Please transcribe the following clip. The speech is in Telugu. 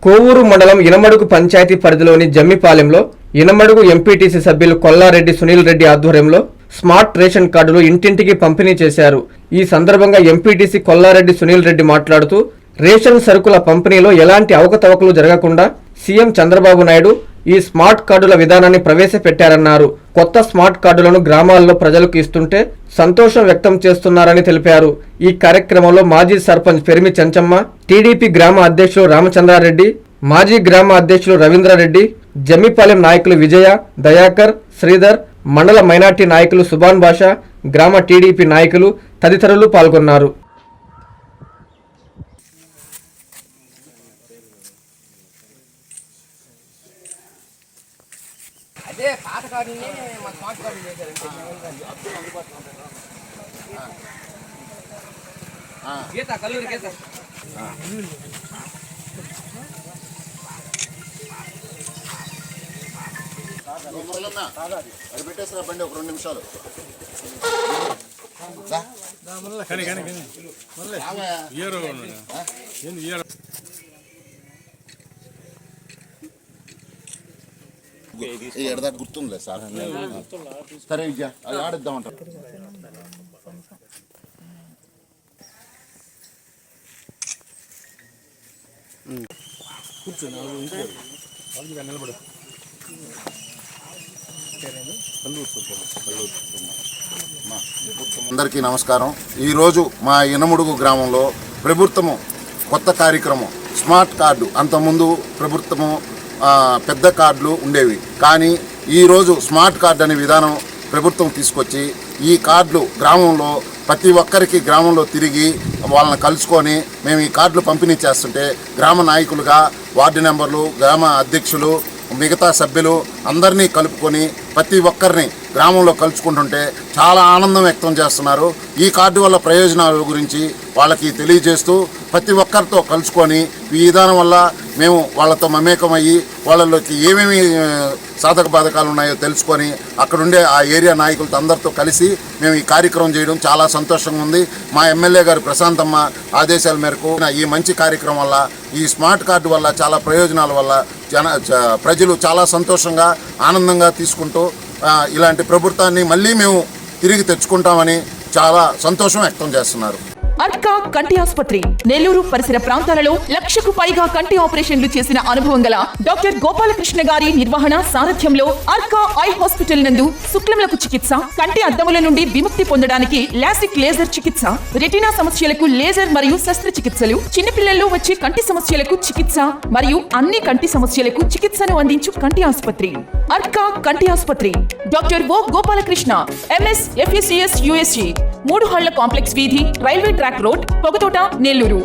కోవూరు మండలం ఇనమడుగు పంచాయతీ పరిధిలోని జమ్మిపాలెంలో ఇనమడుగు ఎంపీటీసీ సభ్యులు కొల్లారెడ్డి సునీల్ రెడ్డి ఆధ్వర్యంలో స్మార్ట్ రేషన్ కార్డులు ఇంటింటికి పంపిణీ చేశారు. ఈ సందర్భంగా ఎంపీటీసీ కొల్లారెడ్డి సునీల్ రెడ్డి మాట్లాడుతూ రేషన్ సరుకుల పంపిణీలో ఎలాంటి అవకతవకలు జరగకుండా సీఎం చంద్రబాబు నాయుడు ఈ స్మార్ట్ కార్డుల విధానాన్ని ప్రవేశపెట్టారన్నారు. కొత్త స్మార్ట్ కార్డులను గ్రామాల్లో ప్రజలకు ఇస్తుంటే సంతోషం వ్యక్తం చేస్తున్నారని తెలిపారు. ఈ కార్యక్రమంలో మాజీ సర్పంచ్ పెరిమి చెంచమ్మ, టీడీపీ గ్రామ అధ్యక్షులు రామచంద్రారెడ్డి, మాజీ గ్రామ అధ్యక్షులు రవీంద్రారెడ్డి, జమ్మిపాలెం నాయకులు విజయ, దయాకర్, శ్రీధర్, మండల మైనార్టీ నాయకులు సుభాన్ బాషా, గ్రామ టీడీపీ నాయకులు తదితరులు పాల్గొన్నారు. అదే పాత కార్డుని మన స్మార్ట్ కార్డు చేశారంటే గీత కల్లూరు గీత అది పెట్టేసిన బండి ఒక 2 నిమిషాలు. ఎడదాకా గుర్తుందిలే సార్. సరే విద్య అది ఆడిద్దామంటారు. అందరికీ నమస్కారం. ఈరోజు మా ఇనమడుగు గ్రామంలో ప్రభుత్వము కొత్త కార్యక్రమం స్మార్ట్ కార్డు. అంతకుముందు ప్రభుత్వము పెద్ద కార్డులు ఉండేవి, కానీ ఈరోజు స్మార్ట్ కార్డు అనే విధానం ప్రభుత్వం తీసుకొచ్చి ఈ కార్డులు గ్రామంలో ప్రతి ఒక్కరికి గ్రామంలో తిరిగి వాళ్ళని కలుసుకొని మేము ఈ కార్డులు పంపిణీ చేస్తుంటే గ్రామ నాయకులుగా వార్డు మెంబర్లు, గ్రామ అధ్యక్షులు, మిగతా సభ్యులు అందరినీ కలుపుకొని ప్రతి ఒక్కరిని గ్రామంలో కలుసుకుంటుంటే చాలా ఆనందం వ్యక్తం చేస్తున్నారు. ఈ కార్డు వల్ల ప్రయోజనాల గురించి వాళ్ళకి తెలియజేస్తూ ప్రతి ఒక్కరితో కలుసుకొని ఈ విధానం వల్ల మేము వాళ్ళతో మమేకమయ్యి వాళ్ళకి ఏమేమి సాధక బాధకాలు ఉన్నాయో తెలుసుకొని అక్కడుండే ఆ ఏరియా నాయకులతో అందరితో కలిసి మేము ఈ కార్యక్రమం చేయడం చాలా సంతోషంగా ఉంది. మా ఎమ్మెల్యే గారు ప్రశాంతమ్మ ఆదేశాల మేరకు ఈ మంచి కార్యక్రమం వల్ల ఈ స్మార్ట్ కార్డు వల్ల చాలా ప్రయోజనాల వల్ల ప్రజలు చాలా సంతోషంగా ఆనందంగా తీసుకుంటూ ఇలాంటి ప్రభుత్వాన్ని మళ్ళీ మేము తిరిగి తెచ్చుకుంటామని చాలా సంతోషం వ్యక్తం చేస్తున్నారు. అర్కా కంటి ఆసుపత్రి నెల్లూరు పరిసర ప్రాంతాలలో 1,00,000కు పైగా కంటి ఆపరేషన్లు చేసిన అనుభవం గల డాక్టర్ గోపాలకృష్ణ గారి నిర్వహణ సారథ్యంలో అర్కా ఐ హాస్పిటల్ నందు శుక్లములకు చికిత్స, కంటి అద్దముల నుండి విముక్తి పొందడానికి లాసిక్ లేజర్ చికిత్స, రెటీనా సమస్యలకు లేజర్ మరియు శస్త్రచికిత్సలు, చిన్నపిల్లల్లో వచ్చే కంటి సమస్యలకు చికిత్స మరియు అన్ని కంటి సమస్యలకు చికిత్సను అందించు కంటి ఆసుపత్రి అర్కా కంటి ఆసుపత్రి. Doctor O Gopalakrishna, MS, FACS, USG, 3 హళ్ల కాంప్లెక్స్ వీధి, railway track road, Pogathota, Nellore.